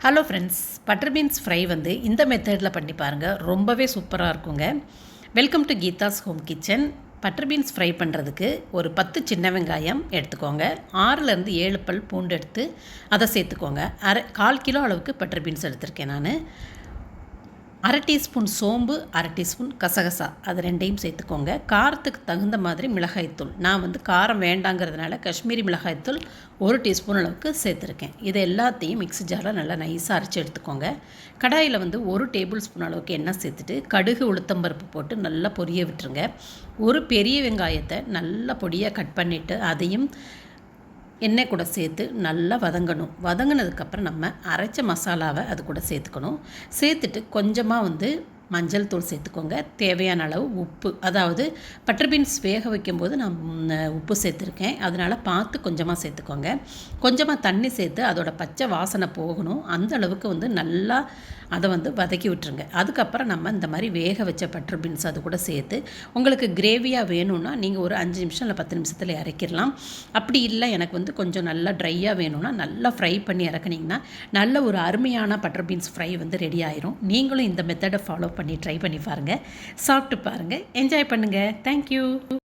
Hello friends, butter beans fry வந்து இந்த மெத்தடில் பண்ணி பாருங்கள். ரொம்பவே சூப்பராக இருக்குங்க. Welcome to Geetha's home kitchen. Butter beans fry பண்ணுறதுக்கு ஒரு 10 சின்ன வெங்காயம் எடுத்துக்கோங்க. 6லேருந்து 7 பல் பூண்டு எடுத்து அதை சேர்த்துக்கோங்க. 1/4 கிலோ அளவுக்கு பட்டர் பீன்ஸ் எடுத்திருக்கேன் நான். 1/2 டீஸ்பூன் சோம்பு, 1/2 டீஸ்பூன் கசகசா, அது ரெண்டையும் சேர்த்துக்கோங்க. காரத்துக்கு தகுந்த மாதிரி மிளகாய்த்தூள், நான் வந்து காரம் வேண்டாங்கிறதுனால காஷ்மீரி மிளகாய்த்தூள் 1 டீஸ்பூன் அளவுக்கு சேர்த்துருக்கேன். இது எல்லாத்தையும் மிக்ஸி ஜாரில் நல்லா நைஸாக அரைச்சி எடுத்துக்கோங்க. கடாயில் வந்து 1 டேபிள் ஸ்பூன் அளவுக்கு எண்ணெய் சேர்த்துட்டு கடுகு உளுத்தம்பருப்பு போட்டு நல்லா பொரிய விட்டுருங்க. ஒரு பெரிய வெங்காயத்தை நல்லா பொடியாக கட் பண்ணிவிட்டு அதையும் எண்ணெய் கூட சேர்த்து நல்லா வதங்கணும். வதங்கினதுக்கப்புறம் நம்ம அரைச்ச மசாலாவை அது கூட சேர்த்துக்கணும். சேர்த்துட்டு கொஞ்சமாக வந்து மஞ்சள் தூள் சேர்த்துக்கோங்க. தேவையான அளவு உப்பு, அதாவது பட்டர் பீன்ஸ் வேக வைக்கும்போது நான் உப்பு சேர்த்துருக்கேன், அதனால் பார்த்து கொஞ்சமாக சேர்த்துக்கோங்க. கொஞ்சமாக தண்ணி சேர்த்து அதோட பச்சை வாசனை போகணும், அந்த அளவுக்கு வந்து நல்லா அதை வந்து வதக்கி விட்டுருங்க. அதுக்கப்புறம் நம்ம இந்த மாதிரி வேக வச்ச பட்டர் பீன்ஸ் அது கூட சேர்த்து, உங்களுக்கு கிரேவியாக வேணும்னா நீங்கள் ஒரு 5 நிமிஷம் இல்லை 10 நிமிஷத்தில் இறக்கிடலாம். அப்படி இல்லை எனக்கு வந்து கொஞ்சம் நல்லா ட்ரையாக வேணும்னா நல்லா ஃப்ரை பண்ணி இறக்குனிங்கன்னா நல்ல ஒரு அருமையான பட்டர் பீன்ஸ் ஃப்ரை வந்து ரெடி ஆயிரும். நீங்களும் இந்த மெத்தடை ஃபாலோ பண்ணி ட்ரை பண்ணி பாருங்கள். சாப்பிட்டு பாருங்கள், என்ஜாய் பண்ணுங்கள். தேங்க்யூ.